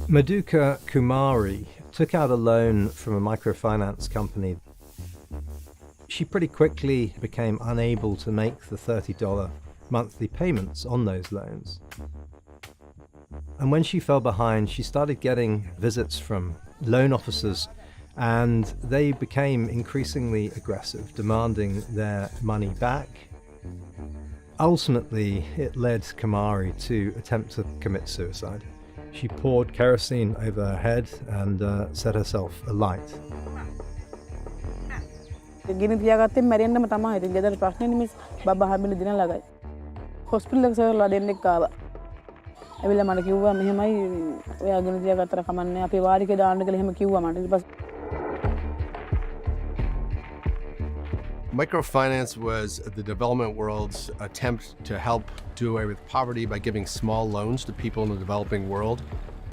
Madhuka Kumari took out a loan from a microfinance company. She pretty quickly became unable to make the $30 monthly payments on those loans. And when she fell behind, she started getting visits from loan officers, and they became increasingly aggressive, demanding their money back. Ultimately, it led Kumari to attempt to commit suicide. She poured kerosene over her head and set herself alight. गिनी दिया करते Marion में तमाम है तो ज़्यादा प्रश्न नहीं miss बाबा हमें दिन लगा हॉस्पिटल से लादेने का अभी लमाने क्यों हुआ मैं हमारी या गिनी दिया करते रखा मैंने अपने वारी के दांड के लिए हमें क्यों हुआ माने बस. Microfinance was the development world's attempt to help do away with poverty by giving small loans to people in the developing world.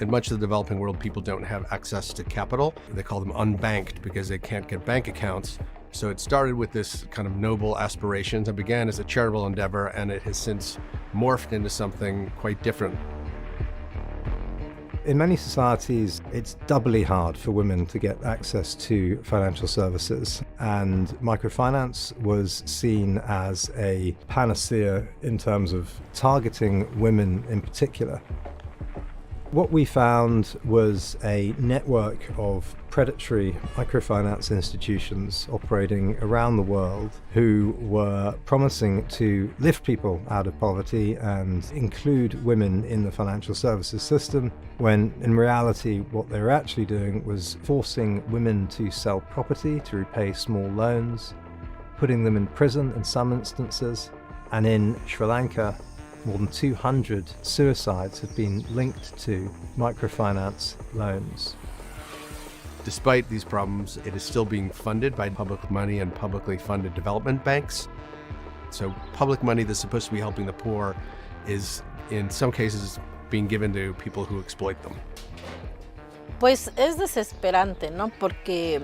In much of the developing world, people don't have access to capital. They call them unbanked because they can't get bank accounts. So it started with this kind of noble aspirations. It began as a charitable endeavor, and it has since morphed into something quite different. In many societies, it's doubly hard for women to get access to financial services, and microfinance was seen as a panacea in terms of targeting women in particular. What we found was a network of predatory microfinance institutions operating around the world who were promising to lift people out of poverty and include women in the financial services system, when in reality what they were actually doing was forcing women to sell property to repay small loans, putting them in prison in some instances, and in Sri Lanka, more than 200 suicides have been linked to microfinance loans. Despite these problems, it is still being funded by public money and publicly funded development banks. So public money that's supposed to be helping the poor is, in some cases, being given to people who exploit them. Pues es desesperante, ¿no? Porque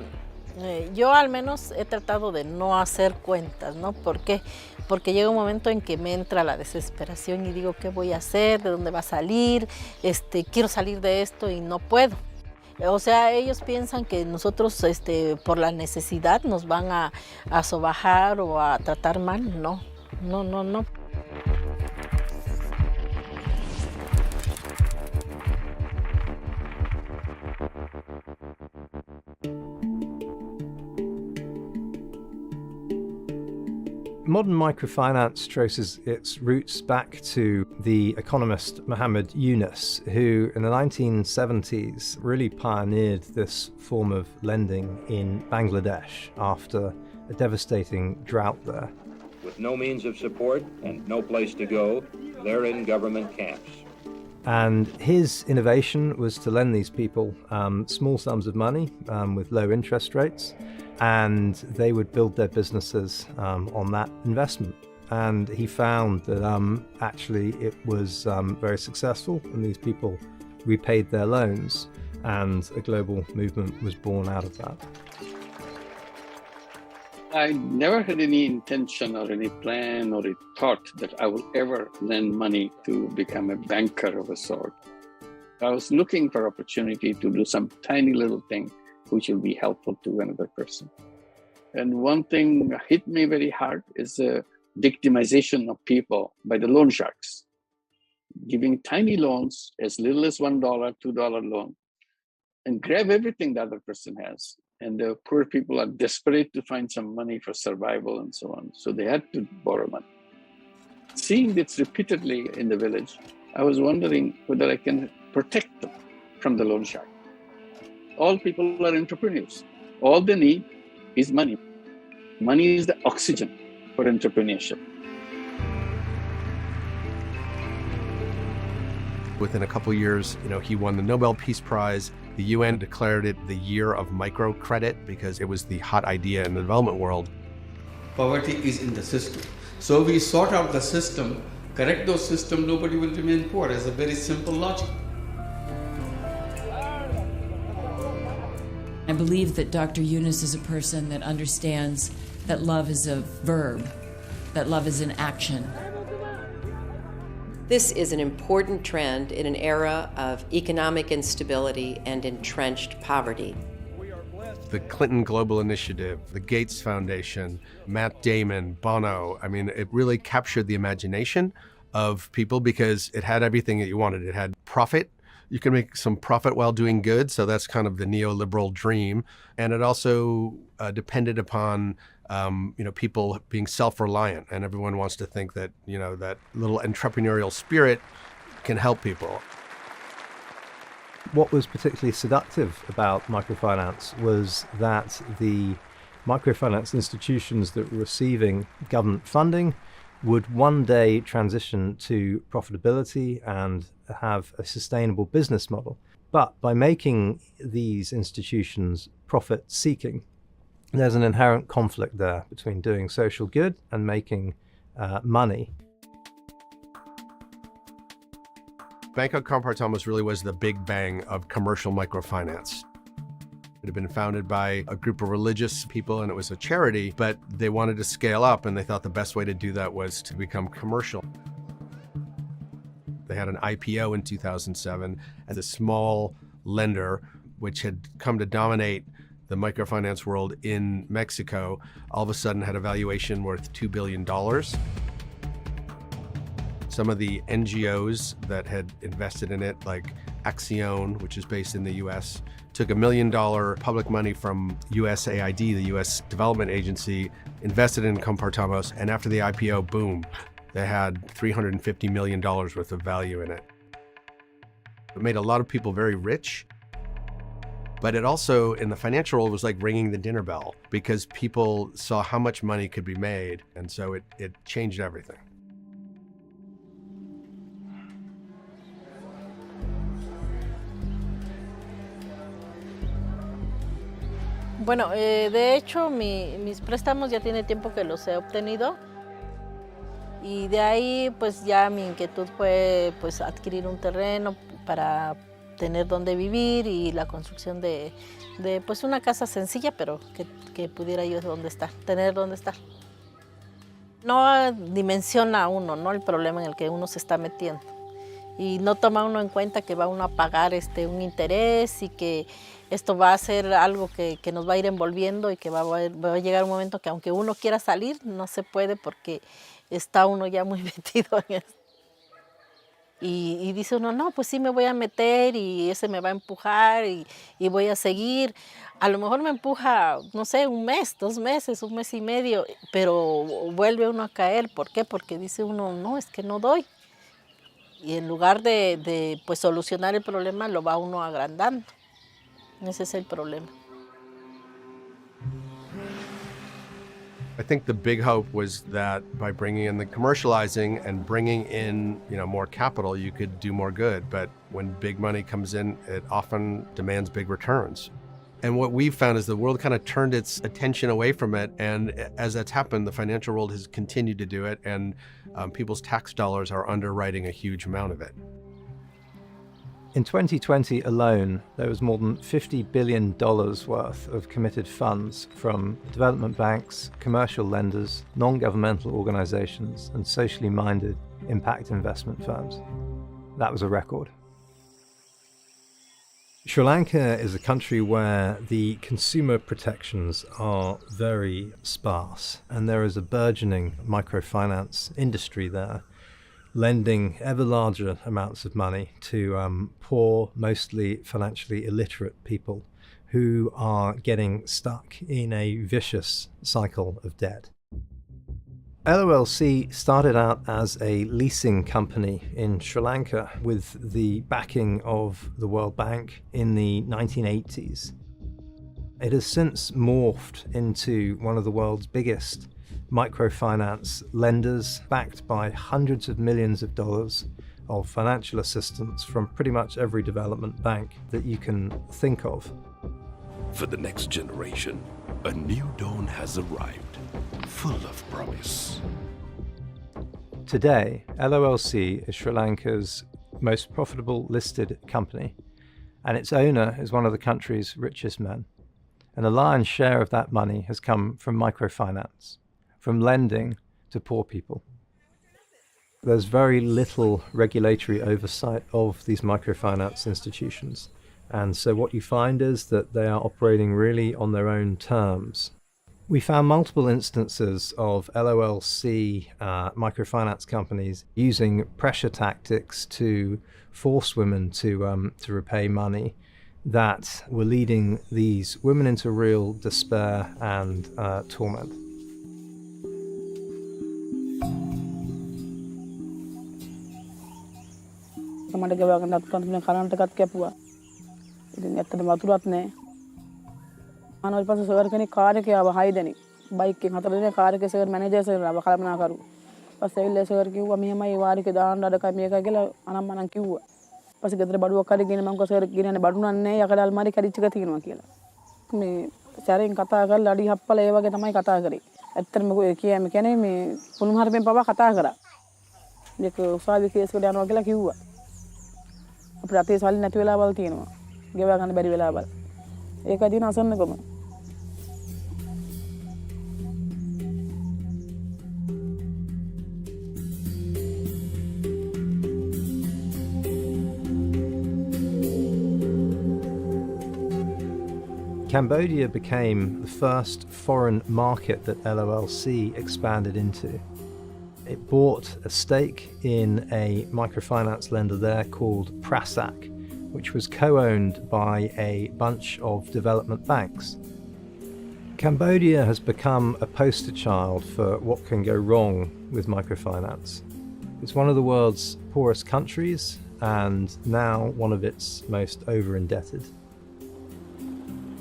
yo al menos he tratado de no hacer cuentas, ¿no? ¿Por qué? Porque llega un momento en que me entra la desesperación y digo, ¿qué voy a hacer? ¿De dónde va a salir? Quiero salir de esto y no puedo. O sea, ellos piensan que nosotros por la necesidad nos van a sobajar o a tratar mal. No, no, no, no. Modern microfinance traces its roots back to the economist Muhammad Yunus, who in the 1970s really pioneered this form of lending in Bangladesh after a devastating drought there. With no means of support and no place to go, they're in government camps. And his innovation was to lend these people small sums of money with low interest rates, and they would build their businesses on that investment. And he found that actually it was very successful, and these people repaid their loans, and a global movement was born out of that. I never had any intention or any plan or a thought that I will ever lend money to become a banker of a sort. I was looking for opportunity to do some tiny little thing which will be helpful to another person. And one thing hit me very hard is the victimization of people by the loan sharks, giving tiny loans as little as $1, $2 loan, and grab everything the other person has. And the poor people are desperate to find some money for survival and so on. So they had to borrow money. Seeing this repeatedly in the village, I was wondering whether I can protect them from the loan shark. All people are entrepreneurs. All they need is money. Money is the oxygen for entrepreneurship. Within a couple of years, he won the Nobel Peace Prize. The UN declared it the year of microcredit because it was the hot idea in the development world. Poverty is in the system. So we sort out the system, correct those systems, nobody will remain poor. It's a very simple logic. I believe that Dr. Yunus is a person that understands that love is a verb, that love is an action. This is an important trend in an era of economic instability and entrenched poverty. The Clinton Global Initiative, the Gates Foundation, Matt Damon, Bono, I mean, it really captured the imagination of people because it had everything that you wanted. It had profit. You can make some profit while doing good, so that's kind of the neoliberal dream. And it also depended upon people being self-reliant, and everyone wants to think that, that little entrepreneurial spirit can help people. What was particularly seductive about microfinance was that the microfinance institutions that were receiving government funding would one day transition to profitability and have a sustainable business model. But by making these institutions profit-seeking, there's an inherent conflict there between doing social good and making money. Banco Compartamos really was the big bang of commercial microfinance. It had been founded by a group of religious people, and it was a charity, but they wanted to scale up, and they thought the best way to do that was to become commercial. They had an IPO in 2007 as a small lender, which had come to dominate the microfinance world in Mexico, all of a sudden had a valuation worth $2 billion. Some of the NGOs that had invested in it, like Accion, which is based in the US, took $1 million public money from USAID, the US Development Agency, invested in Compartamos, and after the IPO, boom, they had $350 million worth of value in it. It made a lot of people very rich, but it also, in the financial world, was like ringing the dinner bell because people saw how much money could be made, and so it changed everything. Bueno, de hecho, mis préstamos ya tiene tiempo que los he obtenido y de ahí pues ya mi inquietud fue pues adquirir un terreno para tener donde vivir y la construcción de pues una casa sencilla, pero que pudiera yo tener donde estar. No dimensiona uno, ¿no?, el problema en el que uno se está metiendo y no toma uno en cuenta que va uno a pagar un interés y que esto va a ser algo que nos va a ir envolviendo y que va a llegar un momento que aunque uno quiera salir, no se puede porque está uno ya muy metido en esto. Y dice uno, no, pues sí me voy a meter y ese me va a empujar y voy a seguir. A lo mejor me empuja, no sé, un mes, 2 meses, 1 mes y medio, pero vuelve uno a caer. ¿Por qué? Porque dice uno, no, es que no doy. Y en lugar de pues solucionar el problema, lo va uno agrandando. Ese es el problema. I think the big hope was that by bringing in the commercializing and bringing in, more capital, you could do more good. But when big money comes in, it often demands big returns. And what we've found is the world kind of turned its attention away from it. And as that's happened, the financial world has continued to do it. And people's tax dollars are underwriting a huge amount of it. In 2020 alone, there was more than $50 billion worth of committed funds from development banks, commercial lenders, non-governmental organizations, and socially minded impact investment firms. That was a record. Sri Lanka is a country where the consumer protections are very sparse, and there is a burgeoning microfinance industry there, lending ever larger amounts of money to poor, mostly financially illiterate people who are getting stuck in a vicious cycle of debt. LOLC started out as a leasing company in Sri Lanka with the backing of the World Bank in the 1980s. It has since morphed into one of the world's biggest microfinance lenders, backed by hundreds of millions of dollars of financial assistance from pretty much every development bank that you can think of. For the next generation, a new dawn has arrived, full of promise. Today, LOLC is Sri Lanka's most profitable listed company, and its owner is one of the country's richest men. And the lion's share of that money has come from microfinance, from lending to poor people. there's very little regulatory oversight of these microfinance institutions. And so what you find is that they are operating really on their own terms. We found multiple instances of LOLC microfinance companies using pressure tactics to force women to repay money that were leading these women into real despair and torment. මට ගෙවගෙන නැත්නම් current එකක් කැපුවා. ඉතින් ඇත්තටම වතුරත් නැහැ. අනෝල් පස්සේ sir කෙනෙක් car එකේ ආව 6 දෙනෙක්. බයික් එකෙන් 4 දෙනෙක් කාර් එකේ සර් මැනේජර් සර් ආව කළමනාකරු. පස්සේ ඇවිල්ලා සර් කිව්වා මෙහෙමයි වාරිකේ දාන්න අඩකයි මේකයි කියලා අනම්මනම් කිව්වා. පස්සේ ගෙදර බඩුවක් හරි ගෙන මම කිව්වා සර් ගෙනන්නේ බඩු නන්නේ යකඩ අල්මාරි කැඩිච්ච එක තියෙනවා කියලා. මේ සරෙන් කතා කරලා අඩි හප්පල ඒ වගේ තමයි කතා කරේ. ඇත්තටම කියන්නේ මේ පුණු හරපෙන් පවා කතා කරා. මේක උසාවි කේස් එකට යනවා කියලා කිව්වා. අපිට අතේ සල්ලි නැති වෙලාවල් තියෙනවා. ගෙවා ගන්න බැරි වෙලාවල්. ඒකයි දින අසන්නකම. Cambodia became the first foreign market that LOLC expanded into. It bought a stake in a microfinance lender there called Prasak, which was co-owned by a bunch of development banks. Cambodia has become a poster child for what can go wrong with microfinance. It's one of the world's poorest countries and now one of its most over-indebted.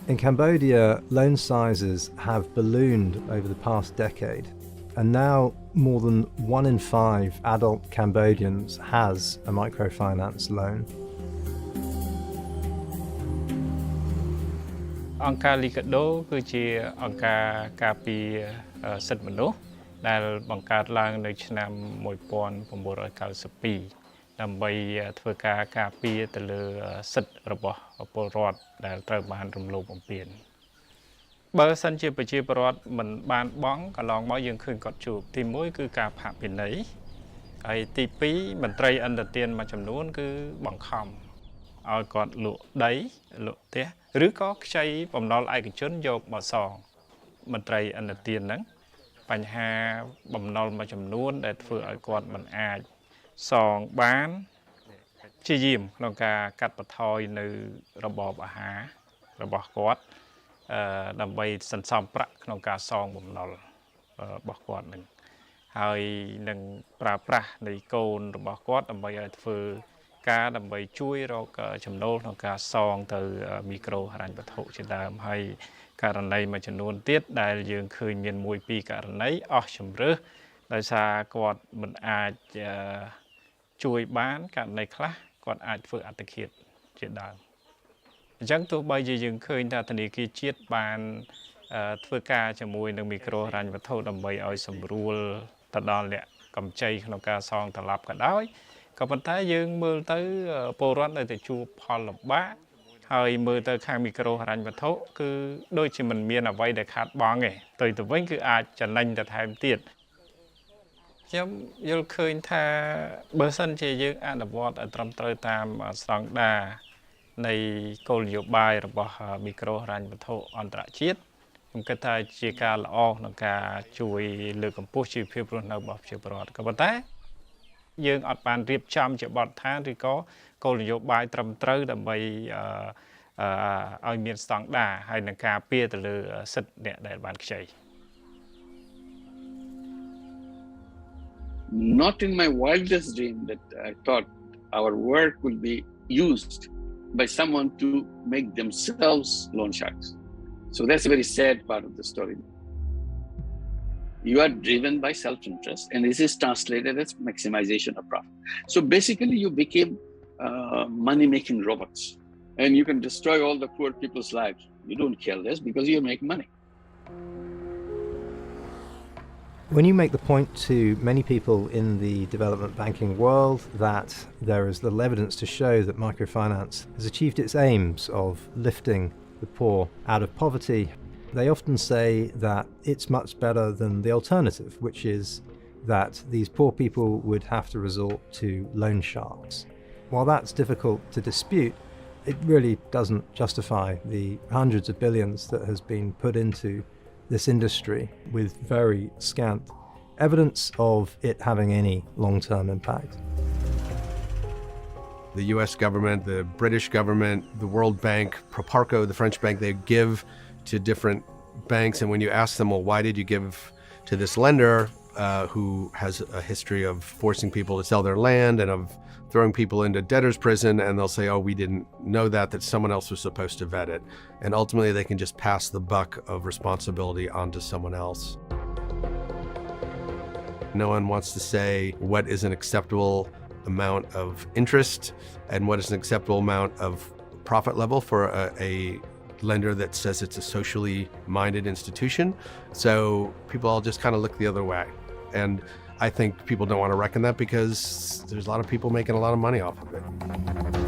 In Cambodia, loan sizes have ballooned over the past decade, and now more than 1 in 5 adult Cambodians has a microfinance loan. អង្គការ Liga do គឺជាអង្គការការពារសិទ្ធិមនុស្សដែលបង្កើតឡើងនៅឆ្នាំ1992 ដើម្បីធ្វើការការពារទៅលើសិទ្ធិរបស់ពលរដ្ឋដែលត្រូវបានរំលោភបំពាន បើសិនជាប្រជាពលរដ្ឋមិនបានបង់កន្លងមកយើងឃើញគាត់ជួបទី1គឺការផាកពិន័យហើយទី2មន្ត្រីអន្តរជាតិមួយចំនួនគឺបង្ខំឲ្យគាត់លក់ដីលក់ផ្ទះឬក៏ខ្ចីបំណុលឯកជនយកមកសងមន្ត្រីអន្តរជាតិហ្នឹងបញ្ហាបំណុលមួយចំនួនដែលធ្វើឲ្យគាត់មិនអាចសងបានជាយាមក្នុងការកាត់បន្ថយនៅរបបអាហាររបស់គាត់ដើម្បីសន្សំប្រាក់ក្នុងការសងបំណុលរបស់គាត់នឹងហើយនឹងប្រើប្រាស់នៃកូនរបស់គាត់ដើម្បីឲ្យធ្វើការដើម្បីជួយរកចំណូលក្នុងការសងទៅមីក្រូហិរញ្ញវត្ថុជាដើមហើយករណីមួយចំនួនទៀតដែលយើងឃើញមានមួយពីរករណីអស់ជំរឿសដោយសារគាត់មិនអាចជួយបានករណីខ្លះគាត់អាចធ្វើអត្តឃាតជាដើមអញ្ចឹងទោះបីជាយើងឃើញថាធនាគារជាតិបានធ្វើការជាមួយនឹងមីក្រូហិរញ្ញវត្ថុដើម្បីឲ្យសម្រួលទៅដល់អ្នកកម្ចីក្នុងការសងត្រឡប់ក៏ដោយក៏ប៉ុន្តែយើងមើលទៅពលរដ្ឋនៅតែជួបផលលំបាកហើយមើលទៅខាងមីក្រូហិរញ្ញវត្ថុគឺដូចជាមិនមានអ្វីដែលខាតបង់ទេទៅវិញគឺអាចចំណេញទៅថែមទៀតខ្ញុំយល់ឃើញថាបើសិនជាយើងអនុវត្តឲ្យត្រឹមត្រូវតាមស្តង់ដារនៃគោលនយោបាយរបស់មីក្រូហិរញ្ញវត្ថុអន្តរជាតិខ្ញុំគិតថាជាការល្អក្នុងការជួយលើកកម្ពស់ជីវភាពរស់នៅរបស់ប្រជាពលរដ្ឋក៏ប៉ុន្តែយើងអត់បានរៀបចំជាបទដ្ឋានឬក៏គោលនយោបាយត្រឹមត្រូវដើម្បីឲ្យមានស្តង់ដារហើយនឹងការពារទៅលើសិទ្ធិអ្នកដែលបានខ្ចី Not in my wildest dream that I thought our work will be used by someone to make themselves loan sharks. So that's a very sad part of the story. You are driven by self-interest, and this is translated as maximization of profit. So basically, you became money-making robots, and you can destroy all the poor people's lives. You don't care less because you make money. When you make the point to many people in the development banking world that there is little evidence to show that microfinance has achieved its aims of lifting the poor out of poverty, they often say that it's much better than the alternative, which is that these poor people would have to resort to loan sharks. While that's difficult to dispute, it really doesn't justify the hundreds of billions that has been put into this industry with very scant evidence of it having any long-term impact. The US government, the British government, the World Bank, Proparco, the French bank, they give to different banks. And when you ask them, well, why did you give to this lender who has a history of forcing people to sell their land and of throwing people into debtor's prison, and they'll say, oh, we didn't know that someone else was supposed to vet it. And ultimately they can just pass the buck of responsibility onto someone else. No one wants to say what is an acceptable amount of interest and what is an acceptable amount of profit level for a lender that says it's a socially minded institution. So people all just kind of look the other way. And I think people don't want to reckon that because there's a lot of people making a lot of money off of it.